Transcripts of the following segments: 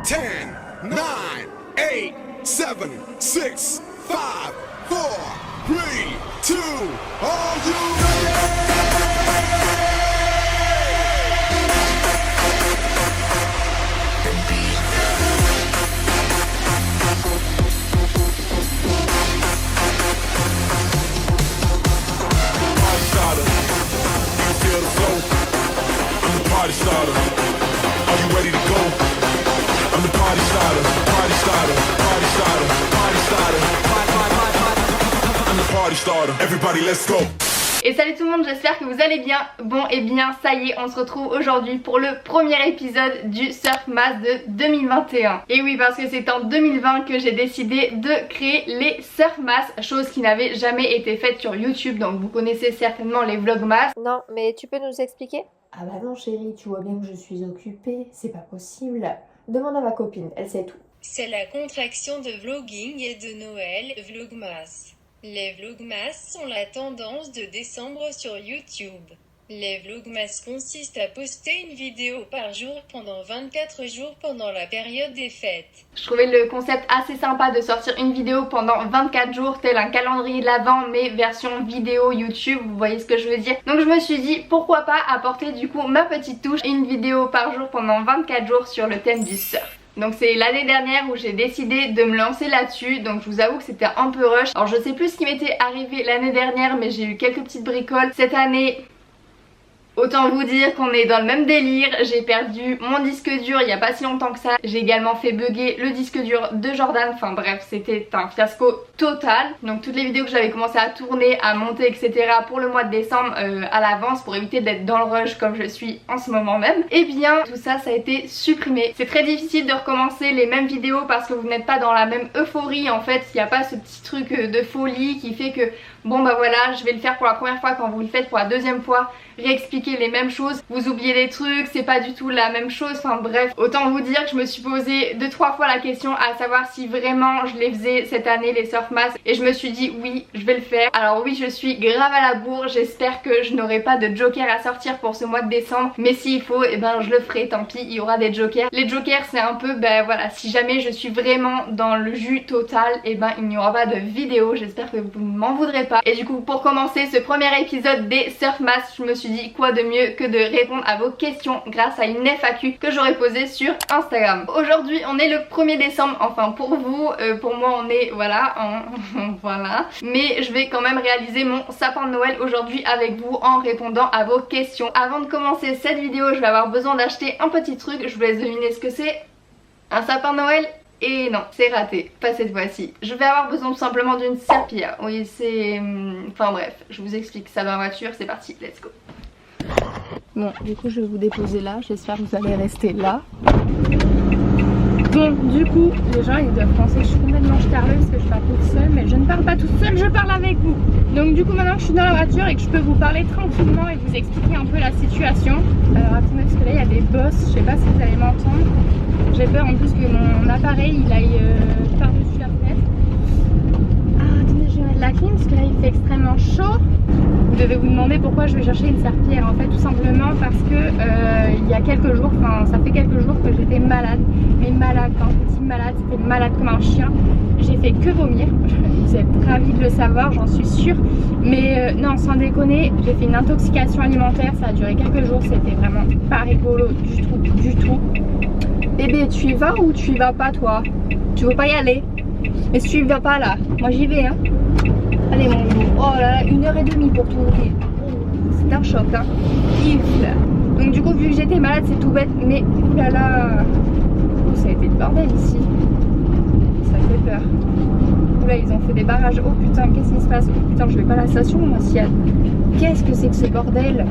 10, 9, 8, 7, 6, 5, 4, 3, 2, are you ready? Party starter, you feel the flow. I'm the party starter. Are you ready to go? I'm the party starter, party starter, party starter, party starter. I'm the party starter. Everybody, let's go. Et salut tout le monde, j'espère que vous allez bien. Bon et bien ça y est, on se retrouve aujourd'hui pour le premier épisode du Surf Mass de 2021. Et oui, parce que c'est en 2020 que j'ai décidé de créer les Surf Mass, chose qui n'avait jamais été faite sur YouTube. Donc vous connaissez certainement les Vlogmas. Non, mais tu peux nous expliquer? Ah bah non chérie, tu vois bien que je suis occupée, c'est pas possible. Demande à ma copine, elle sait tout. C'est la contraction de vlogging et de Noël, Vlogmas. Les Vlogmas sont la tendance de décembre sur YouTube. Les Vlogmas consistent à poster une vidéo par jour pendant 24 jours pendant la période des fêtes. Je trouvais le concept assez sympa de sortir une vidéo pendant 24 jours, tel un calendrier de l'Avent mais version vidéo YouTube, vous voyez ce que je veux dire. Donc je me suis dit pourquoi pas apporter du coup ma petite touche, une vidéo par jour pendant 24 jours sur le thème du surf. Donc c'est l'année dernière où j'ai décidé de me lancer là-dessus, donc je vous avoue que c'était un peu rush. Alors je sais plus ce qui m'était arrivé l'année dernière mais j'ai eu quelques petites bricoles. Cette année, autant vous dire qu'on est dans le même délire. J'ai perdu mon disque dur il n'y a pas si longtemps que ça. J'ai également fait bugger le disque dur de Jordan. Enfin bref, c'était un fiasco total. Donc toutes les vidéos que j'avais commencé à tourner, à monter etc. pour le mois de décembre à l'avance pour éviter d'être dans le rush comme je suis en ce moment même, et bien tout ça, ça a été supprimé. C'est très difficile de recommencer les mêmes vidéos parce que vous n'êtes pas dans la même euphorie en fait. Il n'y a pas ce petit truc de folie qui fait que bon bah voilà, je vais le faire pour la première fois, quand vous le faites pour la deuxième fois, réexpliquer les mêmes choses, vous oubliez des trucs, c'est pas du tout la même chose, enfin bref. Autant vous dire que je me suis posé 2-3 fois la question à savoir si vraiment je les faisais cette année les Surf Mass, et je me suis dit oui, je vais le faire. Alors oui, je suis grave à la bourre, j'espère que je n'aurai pas de joker à sortir pour ce mois de décembre, mais s'il faut, et ben je le ferai, tant pis, il y aura des jokers. Les jokers c'est un peu, ben voilà, si jamais je suis vraiment dans le jus total, et ben il n'y aura pas de vidéo, j'espère que vous ne m'en voudrez pas. Et du coup pour commencer ce premier épisode des Surf Mass, je me suis dit quoi de mieux que de répondre à vos questions grâce à une FAQ que j'aurais posée sur Instagram. Aujourd'hui on est le 1er décembre, enfin pour vous, pour moi on est voilà, voilà. Mais je vais quand même réaliser mon sapin de Noël aujourd'hui avec vous en répondant à vos questions. Avant de commencer cette vidéo, je vais avoir besoin d'acheter un petit truc, je vous laisse deviner ce que c'est. Un sapin de Noël? Et non, c'est raté, pas cette fois-ci. Je vais avoir besoin tout simplement d'une serpillière. Oui, c'est... Enfin bref, je vous explique ça dans la voiture, c'est parti, let's go. Bon, du coup je vais vous déposer là, j'espère que vous allez rester là. Bon, du coup, les gens ils doivent penser que je suis complètement starleuse parce que je parle toute seule, mais je ne parle pas toute seule, je parle avec vous. Donc du coup maintenant que je suis dans la voiture et que je peux vous parler tranquillement et vous expliquer un peu la situation. Alors attendez, parce que là il y a des bosses, je sais pas si vous allez m'entendre. J'ai peur en plus que mon appareil il aille par-dessus la fenêtre. Ah attendez, je vais mettre la clim parce que là il fait extrêmement chaud. Vous devez vous demander pourquoi je vais chercher une serpillière. En fait tout simplement parce que il y a quelques jours, enfin ça fait quelques jours que j'étais malade. Mais malade, quand je dis malade, c'était malade comme un chien. J'ai fait que vomir. Vous êtes ravis de le savoir, j'en suis sûre. Mais non, sans déconner, j'ai fait une intoxication alimentaire. Ça a duré quelques jours, c'était vraiment pas rigolo du tout, du tout. Bébé, tu y vas ou tu y vas pas toi? Tu veux pas y aller? Mais si tu y vas pas là, moi j'y vais hein. Allez mon loup. Oh là là, 1h30 pour tout rouler. C'est un choc hein. Gifle. Donc du coup vu que j'étais malade c'est tout bête, mais oulala, ça a été le bordel ici. Ça fait peur. Oula, ils ont fait des barrages. Oh putain, qu'est-ce qui se passe? Oh putain, je vais pas à la station moi si elle... Qu'est-ce que c'est que ce bordel?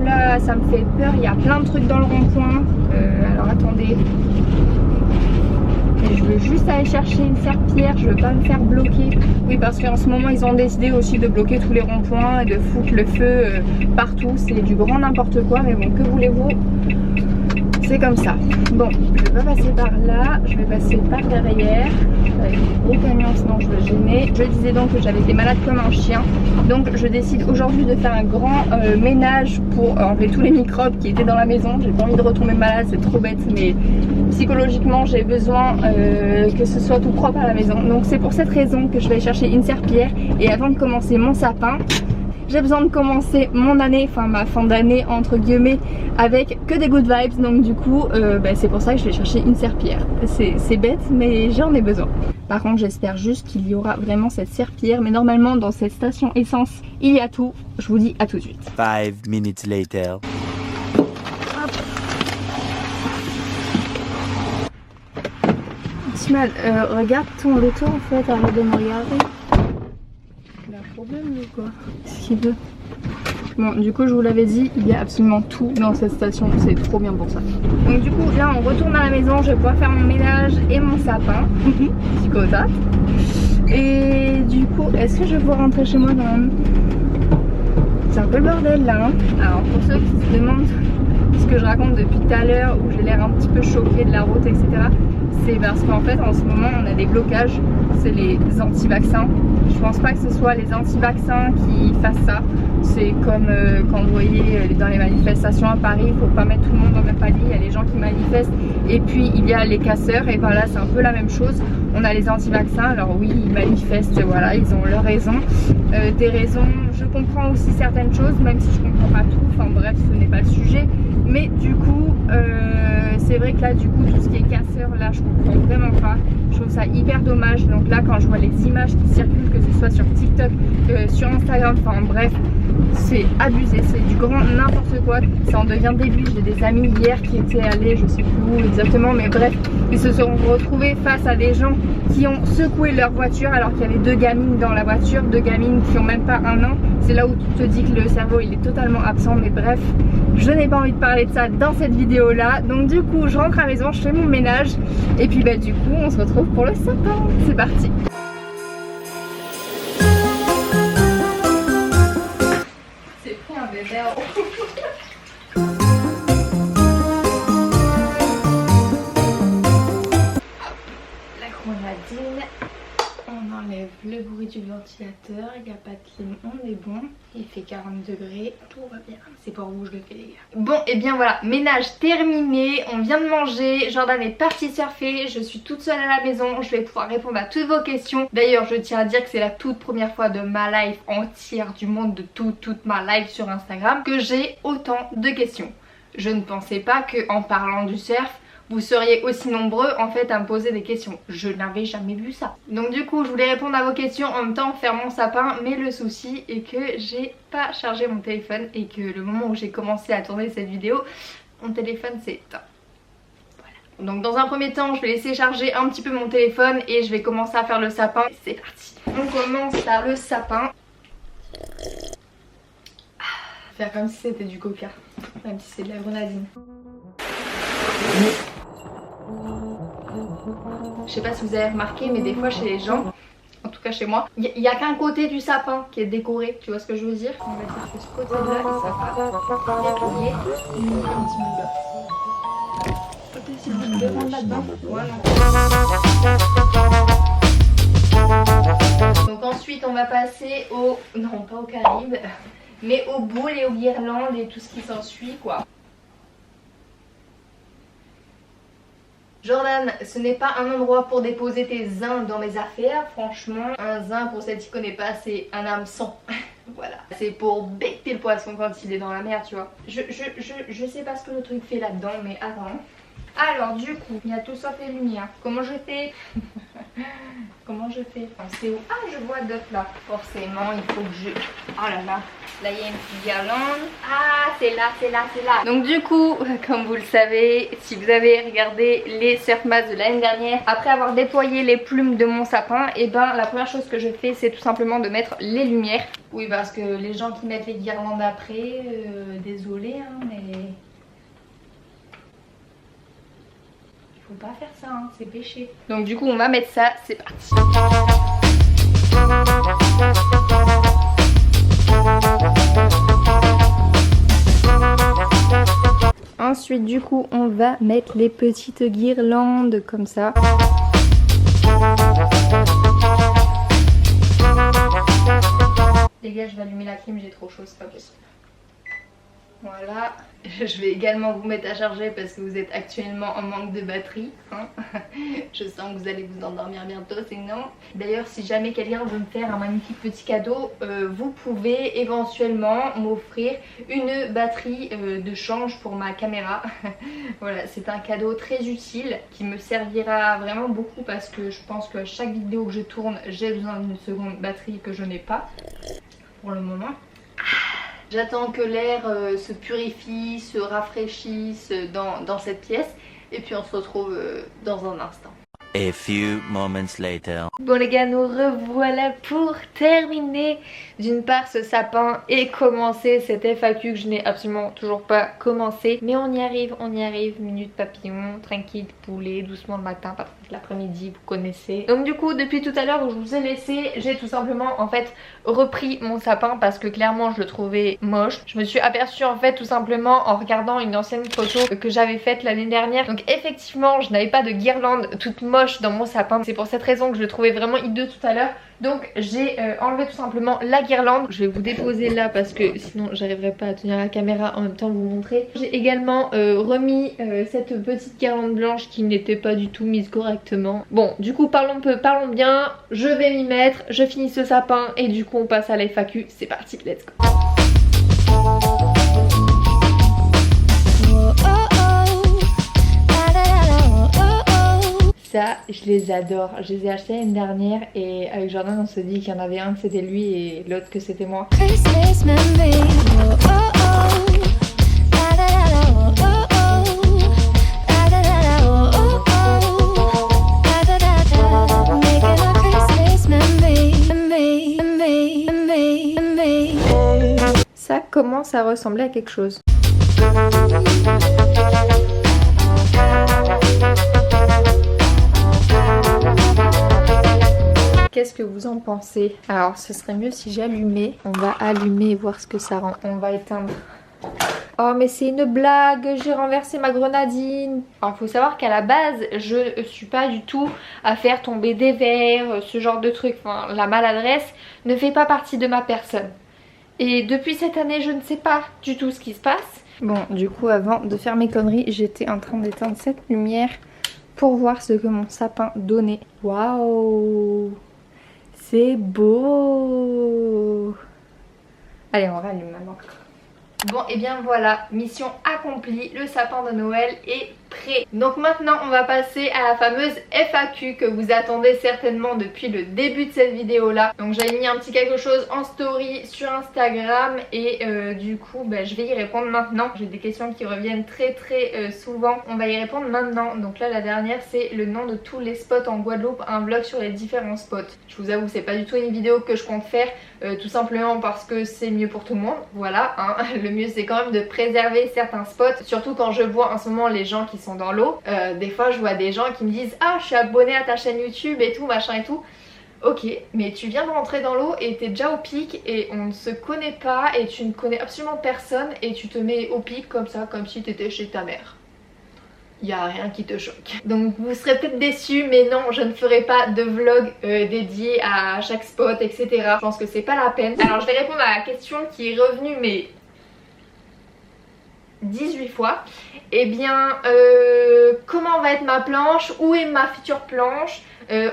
Oula, ça me fait peur, il y a plein de trucs dans le rond-point. Alors attendez. Et je veux juste aller chercher une serpillière, je veux pas me faire bloquer. Oui, parce qu'en ce moment ils ont décidé aussi de bloquer tous les ronds-points et de foutre le feu partout. C'est du grand n'importe quoi, mais bon, que voulez-vous? c'est comme ça. Bon, je vais pas passer par là, je vais passer par derrière avec le gros camion, sinon je vais gêner. Je disais donc que j'avais été malade comme un chien, donc je décide aujourd'hui de faire un grand ménage pour enlever tous les microbes qui étaient dans la maison. J'ai pas envie de retomber malade, c'est trop bête, mais psychologiquement j'ai besoin que ce soit tout propre à la maison. Donc c'est pour cette raison que je vais chercher une serpillière, et avant de commencer mon sapin, j'ai besoin de commencer mon année, enfin ma fin d'année entre guillemets, avec que des good vibes. Donc du coup c'est pour ça que je vais chercher une serpillière. C'est bête mais j'en ai besoin. Par contre j'espère juste qu'il y aura vraiment cette serpillière, mais normalement dans cette station essence il y a tout. Je vous dis à tout de suite. 5 minutes later. Timad, regarde ton retour en fait, arrête de me regarder. Il a un problème ou quoi? Qu'est-ce qu'il veut? Bon, du coup je vous l'avais dit, il y a absolument tout dans cette station, c'est trop bien pour ça. Donc du coup là on retourne à la maison, je vais pouvoir faire mon ménage et mon sapin. Psychotate. Et du coup, est-ce que je vais pouvoir rentrer chez moi quand même? C'est un peu le bordel là, hein. Alors pour ceux qui se demandent ce que je raconte depuis tout à l'heure, où j'ai l'air un petit peu choquée de la route, etc., c'est parce qu'en fait en ce moment on a des blocages, c'est les anti-vaccins. Je pense pas que ce soit les anti-vaccins qui fassent ça. C'est comme quand vous voyez dans les manifestations à Paris, il faut pas mettre tout le monde dans le même palier. Il y a les gens qui manifestent et puis il y a les casseurs, et voilà, c'est un peu la même chose. On a les anti-vaccins, alors oui ils manifestent, voilà, ils ont leurs raisons, des raisons. Je comprends aussi certaines choses, même si je comprends pas tout, enfin bref ce n'est pas le sujet. Mais du coup c'est vrai que là du coup tout ce qui est casseur là je comprends vraiment pas. Je trouve ça hyper dommage. Donc là quand je vois les images qui circulent, que ce soit sur TikTok, sur Instagram, enfin bref, c'est abusé, c'est du grand n'importe quoi. Ça en devient débile. J'ai des amis hier qui étaient allés, je sais plus où exactement, mais bref, ils se sont retrouvés face à des gens qui ont secoué leur voiture alors qu'il y avait 2 gamines dans la voiture, 2 gamines qui ont même pas 1 an. C'est là où tu te dis que le cerveau il est totalement absent, mais bref, je n'ai pas envie de parler de ça dans cette vidéo là. Donc du coup je rentre à la maison, je fais mon ménage, et puis bah du coup on se retrouve pour le sapin. C'est parti. C'est pris un bébé. La grenadine. On enlève le bruit du ventilateur, il n'y a pas de clim, on est bon. Il fait 40 degrés, tout va bien. C'est pas rouge, je le fais les gars. Bon et bien voilà, ménage terminé, on vient de manger, Jordan est parti surfer, je suis toute seule à la maison, je vais pouvoir répondre à toutes vos questions. D'ailleurs je tiens à dire que c'est la toute première fois de ma live entière du monde, de toute ma live sur Instagram, que j'ai autant de questions. Je ne pensais pas qu'en parlant du surf, vous seriez aussi nombreux en fait à me poser des questions. Je n'avais jamais vu ça. Donc du coup je voulais répondre à vos questions en même temps faire mon sapin, mais le souci est que j'ai pas chargé mon téléphone et que le moment où j'ai commencé à tourner cette vidéo, mon téléphone s'est éteint. Voilà. Donc dans un premier temps je vais laisser charger un petit peu mon téléphone et je vais commencer à faire le sapin. C'est parti. On commence par le sapin. Faire comme si c'était du coca, même si c'est de la grenadine. Je sais pas si vous avez remarqué, mais des fois chez les gens, en tout cas chez moi, il n'y a qu'un côté du sapin qui est décoré, tu vois ce que je veux dire? On va dire que ce côté là et ça va déplier un petit peu. Côté si je peux prendre là-dedans. Voilà. Donc ensuite on va passer au, non pas au Caraïbes, mais aux boules et aux guirlandes et tout ce qui s'ensuit quoi. Jordan, ce n'est pas un endroit pour déposer tes zins dans mes affaires. Franchement, un zin pour celle qui connaît pas, c'est un hameçon. Voilà. C'est pour becter le poisson quand il est dans la mer, tu vois. Je sais pas ce que le truc fait là-dedans, mais attends. Alors du coup, il y a tout sauf les lumières. Comment je fais? Comment je fais? C'est où? Ah, je vois d'autres là. Forcément, il faut que je... Oh là là. Là, il y a une petite guirlande. Ah, c'est là, c'est là, c'est là. Donc du coup, comme vous le savez, si vous avez regardé les surfmas de l'année dernière, après avoir déployé les plumes de mon sapin, et ben la première chose que je fais, c'est tout simplement de mettre les lumières. Oui, parce que les gens qui mettent les guirlandes après, désolé, hein, mais... Faut pas faire ça, hein, c'est péché. Donc du coup on va mettre ça, c'est parti. Ensuite du coup on va mettre les petites guirlandes comme ça. Les gars, je vais allumer la clim, j'ai trop chaud, c'est pas possible. Voilà, je vais également vous mettre à charger parce que vous êtes actuellement en manque de batterie, hein. Je sens que vous allez vous endormir bientôt sinon. D'ailleurs si jamais quelqu'un veut me faire un magnifique petit cadeau, vous pouvez éventuellement m'offrir une batterie de change pour ma caméra. Voilà, c'est un cadeau très utile qui me servira vraiment beaucoup parce que je pense que chaque vidéo que je tourne, j'ai besoin d'une seconde batterie que je n'ai pas pour le moment. J'attends que l'air se purifie, se rafraîchisse dans cette pièce et puis on se retrouve dans un instant. A few moments later. Bon les gars, nous revoilà pour terminer d'une part ce sapin et commencer cette FAQ que je n'ai absolument toujours pas commencé. Mais on y arrive, minute papillon, tranquille, poulet, doucement le matin, pas trop l'après-midi, vous connaissez. Donc du coup, depuis tout à l'heure où je vous ai laissé, j'ai tout simplement en fait repris mon sapin parce que clairement je le trouvais moche. Je me suis aperçue en fait tout simplement en regardant une ancienne photo que j'avais faite l'année dernière. Donc effectivement, je n'avais pas de guirlande toute moche dans mon sapin. C'est pour cette raison que je le trouvais vraiment hideux tout à l'heure. Donc j'ai enlevé tout simplement la guirlande. Je vais vous déposer là parce que sinon j'arriverai pas à tenir la caméra en même temps vous montrer. J'ai également remis cette petite guirlande blanche qui n'était pas du tout mise correctement. Bon du coup parlons peu, parlons bien. Je vais m'y mettre, je finis ce sapin et du coup on passe à la FAQ. C'est parti, let's go. Ça, je les adore. Je les ai achetés l'année dernière et avec Jordan on se dit qu'il y en avait un que c'était lui et l'autre que c'était moi. Ça commence à ressembler à quelque chose. Qu'est-ce que vous en pensez? Alors ce serait mieux si j'allumais. On va allumer et voir ce que ça rend. On va éteindre. Oh mais c'est une blague, j'ai renversé ma grenadine. Alors il faut savoir qu'à la base je suis pas du tout à faire tomber des verres, ce genre de trucs. Enfin, la maladresse ne fait pas partie de ma personne. Et depuis cette année je ne sais pas du tout ce qui se passe. Bon du coup avant de faire mes conneries j'étais en train d'éteindre cette lumière pour voir ce que mon sapin donnait. Waouh, c'est beau. Allez on rallume maintenant. Bon et bien voilà, mission accomplie, le sapin de Noël est prêt. Donc maintenant on va passer à la fameuse FAQ que vous attendez certainement depuis le début de cette vidéo là. Donc j'avais mis un petit quelque chose en story sur Instagram et du coup je vais y répondre maintenant. J'ai des questions qui reviennent très souvent, on va y répondre maintenant. Donc là la dernière c'est le nom de tous les spots en Guadeloupe, un vlog sur les différents spots. Je vous avoue c'est pas du tout une vidéo que je compte faire, tout simplement parce que c'est mieux pour tout le monde, voilà hein. Le mieux c'est quand même de préserver certains spots, surtout quand je vois en ce moment les gens qui sont dans l'eau. Des fois je vois des gens qui me disent ah je suis abonnée à ta chaîne YouTube et tout machin et tout. Ok, mais tu viens de rentrer dans l'eau et t'es déjà au pic et on ne se connaît pas et tu ne connais absolument personne et tu te mets au pic comme ça, comme si t'étais chez ta mère. Il n'y a rien qui te choque. Donc vous serez peut-être déçus, mais non, je ne ferai pas de vlog dédié à chaque spot, etc. Je pense que c'est pas la peine. Alors je vais répondre à la question qui est revenue, mais 18 fois. Eh bien, comment va être ma planche? Où est ma future planche?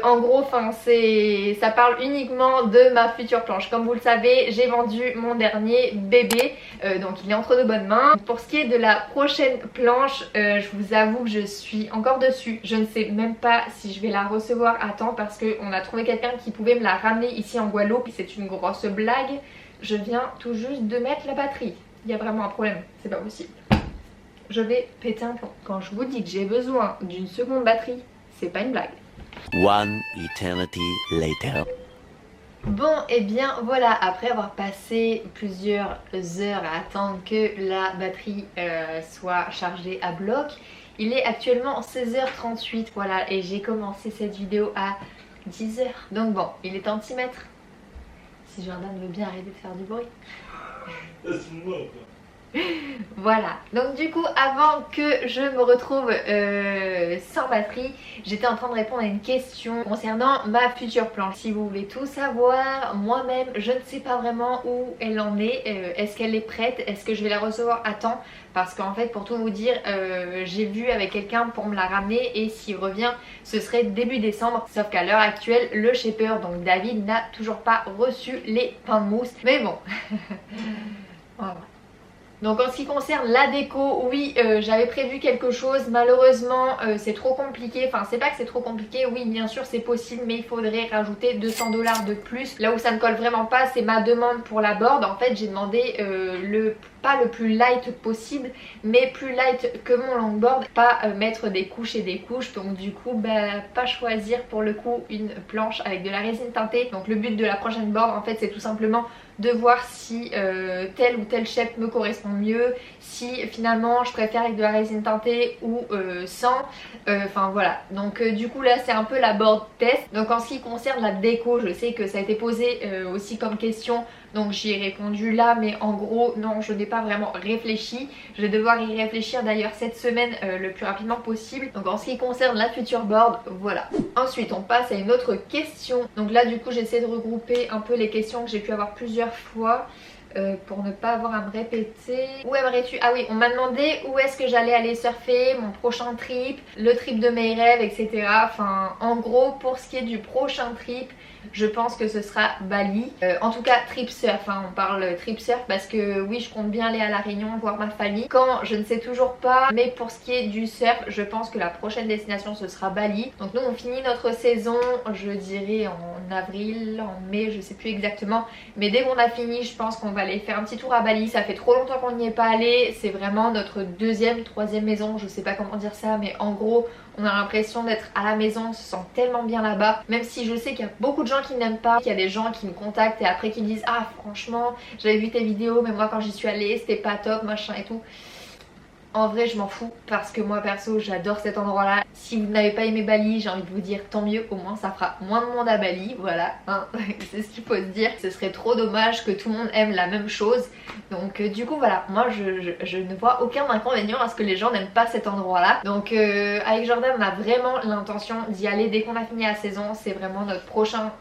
En gros, ça parle uniquement de ma future planche. Comme vous le savez, j'ai vendu mon dernier bébé, donc il est entre de bonnes mains. Pour ce qui est de la prochaine planche, je vous avoue que je suis encore dessus. Je ne sais même pas si je vais la recevoir à temps parce qu'on a trouvé quelqu'un qui pouvait me la ramener ici en Guadeloupe. C'est une grosse blague. Je viens tout juste de mettre la batterie. Il y a vraiment un problème, c'est pas possible. Je vais péter un plomb. Quand je vous dis que j'ai besoin d'une seconde batterie, c'est pas une blague. One eternity later. Bon et bien voilà, après avoir passé plusieurs heures à attendre que la batterie soit chargée à bloc, il est actuellement 16h38, voilà, et j'ai commencé cette vidéo à 10h. Donc bon, il est temps de s'y mettre. Si Jordan veut bien arrêter de faire du bruit. Voilà, donc du coup avant que je me retrouve sans batterie, j'étais en train de répondre à une question concernant ma future planche. Si vous voulez tout savoir, moi-même je ne sais pas vraiment où elle en est. Est-ce qu'elle est prête? Est-ce que je vais la recevoir à temps? Parce qu'en fait, pour tout vous dire, j'ai vu avec quelqu'un pour me la ramener et s'il revient ce serait début décembre. Sauf qu'à l'heure actuelle, le shipper, donc David, n'a toujours pas reçu les pains de mousse. Mais bon, voilà. Donc en ce qui concerne la déco, oui, j'avais prévu quelque chose, malheureusement c'est trop compliqué, enfin c'est pas que c'est trop compliqué, oui bien sûr c'est possible, mais il faudrait rajouter 200 $ de plus. Là où ça ne colle vraiment pas, c'est ma demande pour la board. En fait j'ai demandé pas le plus light possible, mais plus light que mon longboard, pas mettre des couches et des couches, donc du coup bah, pas choisir pour le coup une planche avec de la résine teintée. Donc le but de la prochaine board en fait c'est tout simplement de voir si tel ou tel shape me correspond mieux, si finalement je préfère avec de la résine teintée ou sans, enfin voilà. Donc du coup là c'est un peu la board test. Donc en ce qui concerne la déco, je sais que ça a été posé aussi comme question, donc j'y ai répondu là, mais en gros non, je n'ai pas vraiment réfléchi. Je vais devoir y réfléchir d'ailleurs cette semaine le plus rapidement possible. Donc en ce qui concerne la future board, voilà. Ensuite on passe à une autre question. Donc là du coup j'essaie de regrouper un peu les questions que j'ai pu avoir plusieurs fois pour ne pas avoir à me répéter. Où aimerais-tu? Ah oui, on m'a demandé où est-ce que j'allais aller surfer, mon prochain trip, le trip de mes rêves, etc. Enfin en gros pour ce qui est du prochain trip, je pense que ce sera Bali. En tout cas trip surf, hein, on parle trip surf parce que oui je compte bien aller à La Réunion voir ma famille. Quand, je ne sais toujours pas, mais pour ce qui est du surf, je pense que la prochaine destination ce sera Bali. Donc nous on finit notre saison, je dirais en avril, en mai, je sais plus exactement. Mais dès qu'on a fini, je pense qu'on va aller faire un petit tour à Bali. Ça fait trop longtemps qu'on n'y est pas allé, c'est vraiment notre deuxième, troisième maison, je sais pas comment dire ça, mais en gros on a l'impression d'être à la maison, on se sent tellement bien là-bas. Même si je sais qu'il y a beaucoup de gens qui n'aiment pas, qu'il y a des gens qui me contactent et après qui me disent ah franchement j'avais vu tes vidéos mais moi quand j'y suis allée c'était pas top machin et tout. En vrai je m'en fous parce que moi perso j'adore cet endroit là. Si vous n'avez pas aimé Bali, j'ai envie de vous dire tant mieux, au moins ça fera moins de monde à Bali, voilà hein. C'est ce qu'il faut se dire. Ce serait trop dommage que tout le monde aime la même chose. Donc du coup voilà, moi je ne vois aucun inconvénient à ce que les gens n'aiment pas cet endroit là. Donc avec Jordan on a vraiment l'intention d'y aller dès qu'on a fini la saison. C'est vraiment notre prochain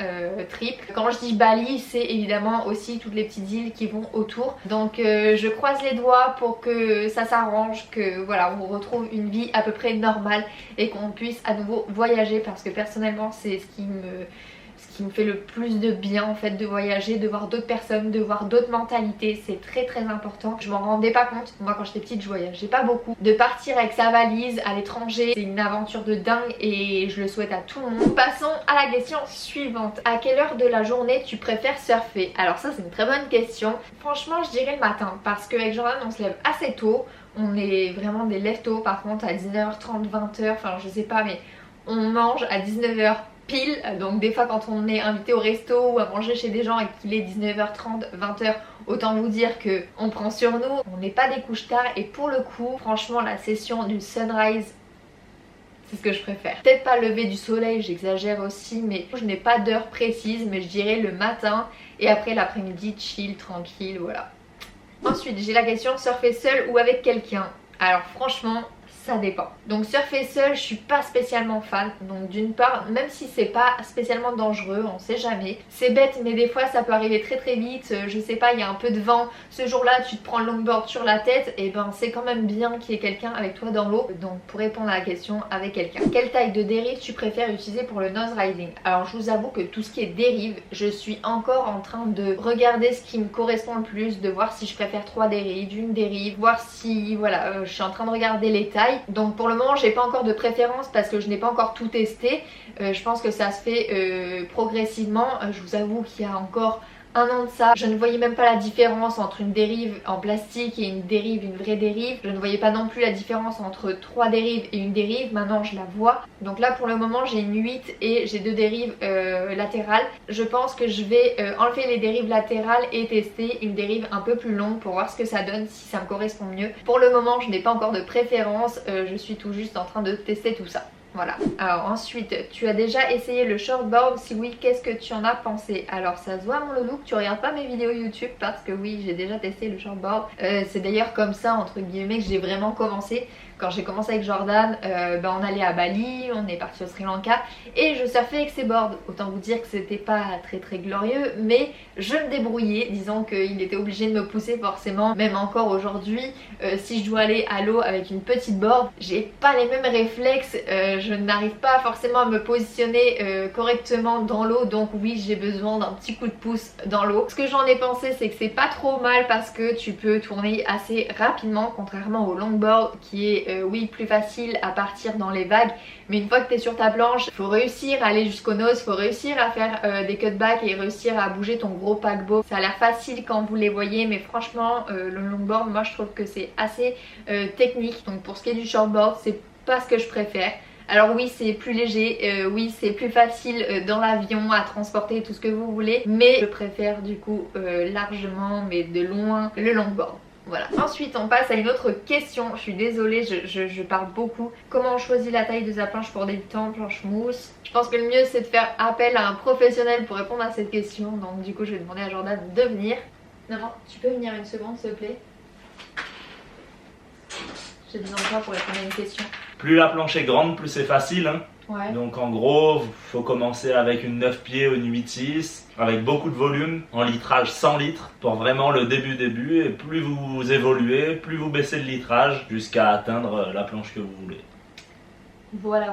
trip. Quand je dis Bali c'est évidemment aussi toutes les petites îles qui vont autour. Donc je croise les doigts pour que ça s'arrange, que voilà on retrouve une vie à peu près normale et qu'on puisse à nouveau voyager, parce que personnellement c'est ce qui me fait le plus de bien en fait, de voyager, de voir d'autres personnes, de voir d'autres mentalités. C'est très très important. Je m'en rendais pas compte, moi quand j'étais petite je voyageais pas beaucoup. De partir avec sa valise à l'étranger, c'est une aventure de dingue et je le souhaite à tout le monde. Passons à la question suivante. À quelle heure de la journée tu préfères surfer? Alors ça c'est une très bonne question. Franchement je dirais le matin, parce qu'avec Jordan on se lève assez tôt. On est vraiment des lève-tôt, par contre à 19h30, 20h, enfin je sais pas, mais on mange à 19h pile. Donc des fois quand on est invité au resto ou à manger chez des gens et qu'il est 19h30, 20h, autant vous dire que on prend sur nous, on n'est pas des couches tard. Et pour le coup franchement la session du sunrise c'est ce que je préfère. Peut-être pas lever du soleil, j'exagère aussi, mais je n'ai pas d'heure précise, mais je dirais le matin et après l'après-midi chill, tranquille, voilà. Ensuite j'ai la question surfer seul ou avec quelqu'un. Alors franchement ça dépend. Donc surfer seul je suis pas spécialement fan. Donc d'une part, même si c'est pas spécialement dangereux, on sait jamais. C'est bête mais des fois ça peut arriver très très vite. Je sais pas, il y a un peu de vent. Ce jour là tu te prends le longboard sur la tête. Et ben c'est quand même bien qu'il y ait quelqu'un avec toi dans l'eau. Donc pour répondre à la question, avec quelqu'un. Quelle taille de dérive tu préfères utiliser pour le nose riding? Alors je vous avoue que tout ce qui est dérive, je suis encore en train de regarder ce qui me correspond le plus. De voir si je préfère 3 dérives, une dérive. Voir si voilà, je suis en train de regarder les tailles. Donc pour le moment j'ai pas encore de préférence parce que je n'ai pas encore tout testé. Je pense que ça se fait progressivement. Je vous avoue qu'il y a encore un an de ça, je ne voyais même pas la différence entre une dérive en plastique et une dérive, une vraie dérive. Je ne voyais pas non plus la différence entre 3 dérives et une dérive. Maintenant je la vois. Donc là pour le moment j'ai une 8 et j'ai 2 dérives latérales. Je pense que je vais enlever les dérives latérales et tester une dérive un peu plus longue pour voir ce que ça donne, si ça me correspond mieux. Pour le moment je n'ai pas encore de préférence, je suis tout juste en train de tester tout ça. Voilà. Alors ensuite, tu as déjà essayé le shortboard? Si oui, qu'est-ce que tu en as pensé? Alors ça se voit mon loulou que tu regardes pas mes vidéos YouTube parce que oui, j'ai déjà testé le shortboard. C'est d'ailleurs comme ça entre guillemets que j'ai vraiment commencé. Quand j'ai commencé avec Jordan, on allait à Bali, on est parti au Sri Lanka et je surfais avec ses boards. Autant vous dire que c'était pas très glorieux, mais je me débrouillais. Disons qu'il était obligé de me pousser forcément. Même encore aujourd'hui, si je dois aller à l'eau avec une petite board, j'ai pas les mêmes réflexes. Je n'arrive pas forcément à me positionner correctement dans l'eau. Donc oui, j'ai besoin d'un petit coup de pouce dans l'eau. Ce que j'en ai pensé, c'est que c'est pas trop mal parce que tu peux tourner assez rapidement, contrairement au longboard qui est oui plus facile à partir dans les vagues, mais une fois que tu es sur ta planche, il faut réussir à aller jusqu'au nose, il faut réussir à faire des cutbacks et réussir à bouger ton gros paquebot. Ça a l'air facile quand vous les voyez, mais franchement le longboard, moi je trouve que c'est assez technique. Donc pour ce qui est du shortboard, c'est pas ce que je préfère. Alors oui, c'est plus léger, oui c'est plus facile dans l'avion à transporter tout ce que vous voulez, mais je préfère du coup largement, mais de loin, le longboard. Voilà. Ensuite on passe à une autre question. Je suis désolée, je parle beaucoup. Comment on choisit la taille de sa planche pour débutant, planche mousse? Je pense que le mieux c'est de faire appel à un professionnel pour répondre à cette question. Donc du coup je vais demander à Jordan de venir. Maman, tu peux venir une seconde s'il te plaît? J'ai besoin de toi pour répondre à une question. Plus la planche est grande, plus c'est facile. Hein. Ouais. Donc en gros, faut commencer avec une 9 pieds ou une 8-6 avec beaucoup de volume, en litrage 100 litres pour vraiment le début. Et plus vous évoluez, plus vous baissez le litrage jusqu'à atteindre la planche que vous voulez. Voilà.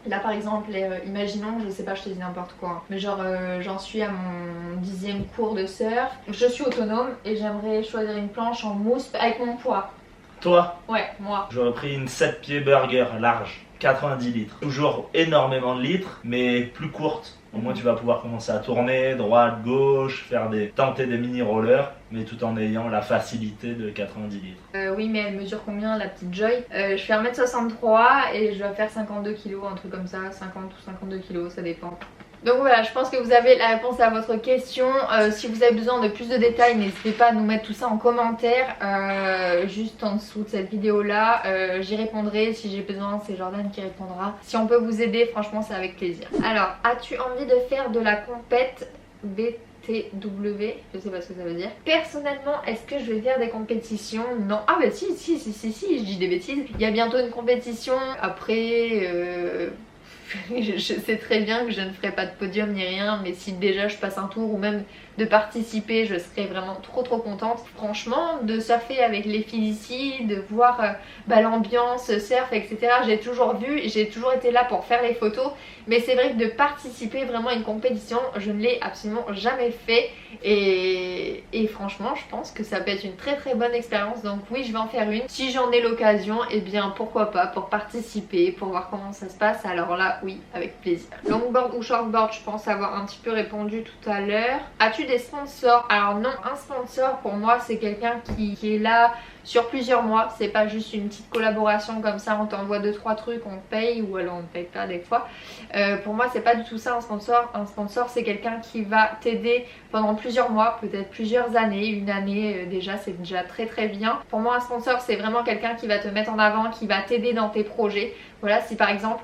Là par exemple, imaginons, je sais pas, je te dis n'importe quoi, mais genre j'en suis à mon 10e cours de surf. Je suis autonome et j'aimerais choisir une planche en mousse avec mon poids. Toi? Ouais, moi. J'aurais pris une 7 pieds burger large, 90 litres. Toujours énormément de litres, mais plus courte. Au moins tu vas pouvoir commencer à tourner, droite, gauche, tenter des mini rollers, mais tout en ayant la facilité de 90 litres. Oui, mais elle mesure combien la petite Joy? Je fais 1m63 et je dois faire 52 kg, un truc comme ça, 50 ou 52 kg, ça dépend. Donc voilà, je pense que vous avez la réponse à votre question. Si vous avez besoin de plus de détails, n'hésitez pas à nous mettre tout ça en commentaire, juste en dessous de cette vidéo là. J'y répondrai, si j'ai besoin c'est Jordan qui répondra. Si on peut vous aider, franchement c'est avec plaisir. Alors, as-tu envie de faire de la compète BTW? Je sais pas ce que ça veut dire. Personnellement, est-ce que je vais faire des compétitions? Non. Ah bah si, je dis des bêtises. Il y a bientôt une compétition. Après... je sais très bien que je ne ferai pas de podium ni rien, mais si déjà je passe un tour ou même de participer, je serais vraiment trop contente. Franchement, de surfer avec les filles ici, de voir l'ambiance, surf, etc. J'ai toujours vu, j'ai toujours été là pour faire les photos, mais c'est vrai que de participer vraiment à une compétition, je ne l'ai absolument jamais fait et franchement je pense que ça peut être une très bonne expérience. Donc oui, je vais en faire une. Si j'en ai l'occasion, et bien pourquoi pas, pour participer, pour voir comment ça se passe, alors là oui, avec plaisir. Longboard ou shortboard, je pense avoir un petit peu répondu tout à l'heure. As-tu des sponsors? Alors non, un sponsor pour moi c'est quelqu'un qui est là sur plusieurs mois, c'est pas juste une petite collaboration comme ça, on t'envoie 2-3 trucs, on paye ou alors on ne paye pas des fois. Pour moi c'est pas du tout ça un sponsor. Un sponsor c'est quelqu'un qui va t'aider pendant plusieurs mois, peut-être plusieurs années, une année déjà c'est déjà très bien. Pour moi un sponsor c'est vraiment quelqu'un qui va te mettre en avant, qui va t'aider dans tes projets. Voilà, si par exemple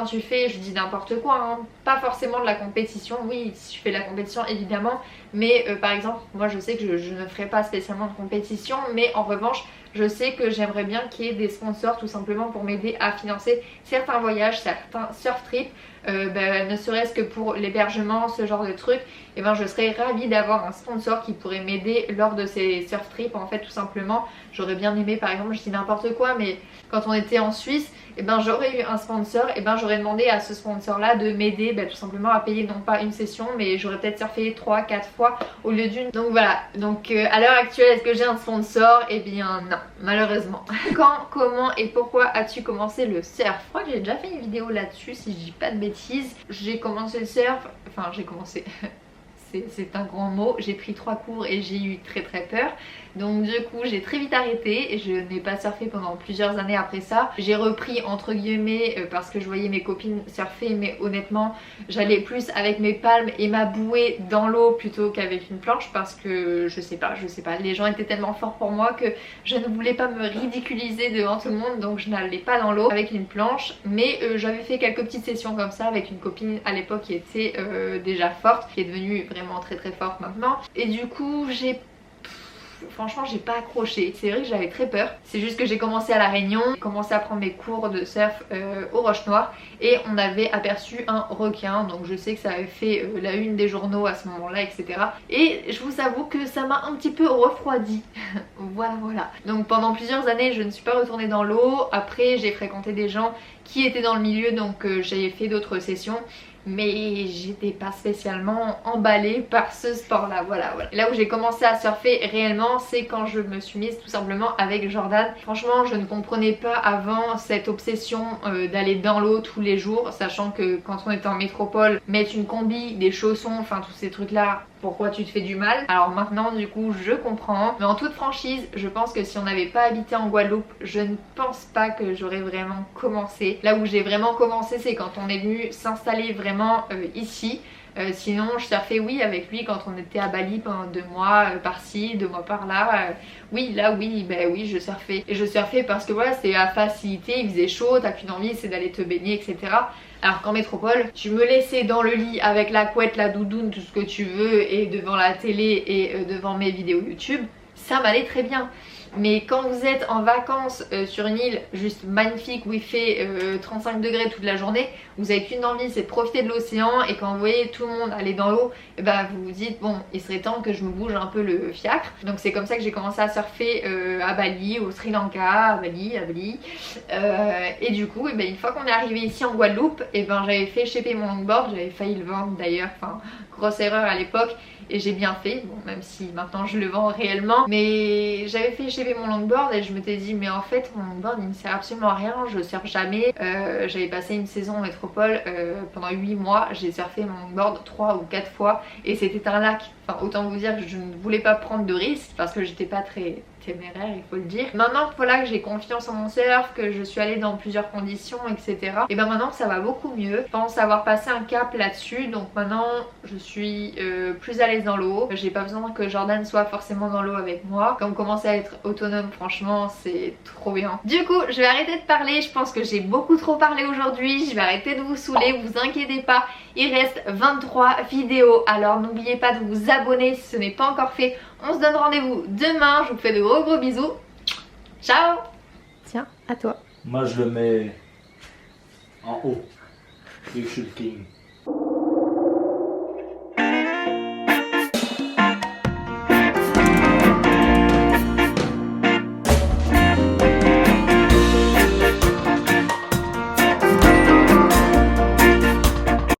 tu fais, je dis n'importe quoi, hein, pas forcément de la compétition, oui si je fais de la compétition évidemment, mais par exemple moi je sais que je ne ferai pas spécialement de compétition, mais en revanche je sais que j'aimerais bien qu'il y ait des sponsors tout simplement pour m'aider à financer certains voyages, certains surf trips, ne serait-ce que pour l'hébergement, ce genre de trucs. Et je serais ravie d'avoir un sponsor qui pourrait m'aider lors de ces surf trips. En fait tout simplement j'aurais bien aimé, par exemple je dis n'importe quoi, mais quand on était en Suisse, j'aurais eu un sponsor, j'aurais demandé à ce sponsor là de m'aider tout simplement à payer non pas une session, mais j'aurais peut-être surfé 3-4 fois au lieu d'une. Donc voilà, donc à l'heure actuelle est-ce que j'ai un sponsor? Eh bien non, malheureusement. Quand, comment et pourquoi as-tu commencé le surf? Je crois que j'ai déjà fait une vidéo là-dessus si je dis pas de bêtises. J'ai commencé le surf, enfin j'ai commencé... c'est un grand mot. J'ai pris 3 cours et j'ai eu très peur. Donc du coup j'ai très vite arrêté et je n'ai pas surfé pendant plusieurs années après ça. J'ai repris entre guillemets parce que je voyais mes copines surfer, mais honnêtement j'allais plus avec mes palmes et ma bouée dans l'eau plutôt qu'avec une planche parce que je sais pas, les gens étaient tellement forts pour moi que je ne voulais pas me ridiculiser devant tout le monde, donc je n'allais pas dans l'eau avec une planche. Mais j'avais fait quelques petites sessions comme ça avec une copine à l'époque qui était déjà forte, qui est devenue vraiment très forte maintenant, et du coup franchement j'ai pas accroché. C'est vrai que j'avais très peur. C'est juste que j'ai commencé à La Réunion, j'ai commencé à prendre mes cours de surf aux Roches Noires et on avait aperçu un requin. Donc je sais que ça avait fait la une des journaux à ce moment là, etc. Et je vous avoue que ça m'a un petit peu refroidi. voilà. Donc pendant plusieurs années je ne suis pas retournée dans l'eau. Après j'ai fréquenté des gens qui étaient dans le milieu, donc j'ai fait d'autres sessions, mais j'étais pas spécialement emballée par ce sport là, voilà. Là où j'ai commencé à surfer réellement, c'est quand je me suis mise tout simplement avec Jordan. Franchement je ne comprenais pas avant cette obsession d'aller dans l'eau tous les jours, sachant que quand on était en métropole, mettre une combi, des chaussons, enfin tous ces trucs là, pourquoi tu te fais du mal? Alors maintenant du coup je comprends, mais en toute franchise je pense que si on n'avait pas habité en Guadeloupe, je ne pense pas que j'aurais vraiment commencé. Là où j'ai vraiment commencé, c'est quand on est venu s'installer vraiment ici. Sinon je surfais oui avec lui quand on était à Bali pendant 2 mois par-ci, 2 mois par-là. Oui là oui, oui je surfais. Et je surfais parce que voilà, c'était la facilité, il faisait chaud, t'as qu'une envie c'est d'aller te baigner, etc. Alors qu'en métropole, tu me laissais dans le lit avec la couette, la doudoune, tout ce que tu veux, et devant la télé et devant mes vidéos YouTube, ça m'allait très bien. Mais quand vous êtes en vacances sur une île juste magnifique où il fait 35 degrés toute la journée, vous avez qu'une envie, c'est de profiter de l'océan, et quand vous voyez tout le monde aller dans l'eau, et vous vous dites bon, il serait temps que je me bouge un peu le fiacre. Donc c'est comme ça que j'ai commencé à surfer à Bali, au Sri Lanka, à Bali. Et du coup une fois qu'on est arrivé ici en Guadeloupe, j'avais fait shaper mon longboard, j'avais failli le vendre d'ailleurs, enfin grosse erreur à l'époque. Et j'ai bien fait, bon, même si maintenant je le vends réellement, mais j'avais fait shaper mon longboard et je m'étais dit mais en fait mon longboard il me sert absolument à rien, je surfe jamais. J'avais passé une saison en métropole, pendant 8 mois j'ai surfé mon longboard 3 ou 4 fois et c'était un lac. Enfin autant vous dire que je ne voulais pas prendre de risques parce que j'étais pas très téméraire, il faut le dire. Maintenant voilà que j'ai confiance en mon surf, que je suis allée dans plusieurs conditions, etc. Et maintenant ça va beaucoup mieux. Je pense avoir passé un cap là-dessus, donc maintenant je suis plus à l'aise dans l'eau. J'ai pas besoin que Jordan soit forcément dans l'eau avec moi. Quand on commence à être autonome, franchement c'est trop bien. Du coup je vais arrêter de parler, je pense que j'ai beaucoup trop parlé aujourd'hui. Je vais arrêter de vous saouler, vous inquiétez pas, il reste 23 vidéos, alors n'oubliez pas de vous abonner si ce n'est pas encore fait. On se donne rendez-vous demain, je vous fais de gros bisous. Ciao. Tiens, à toi. Moi je le mets en haut, vu que je suis le king.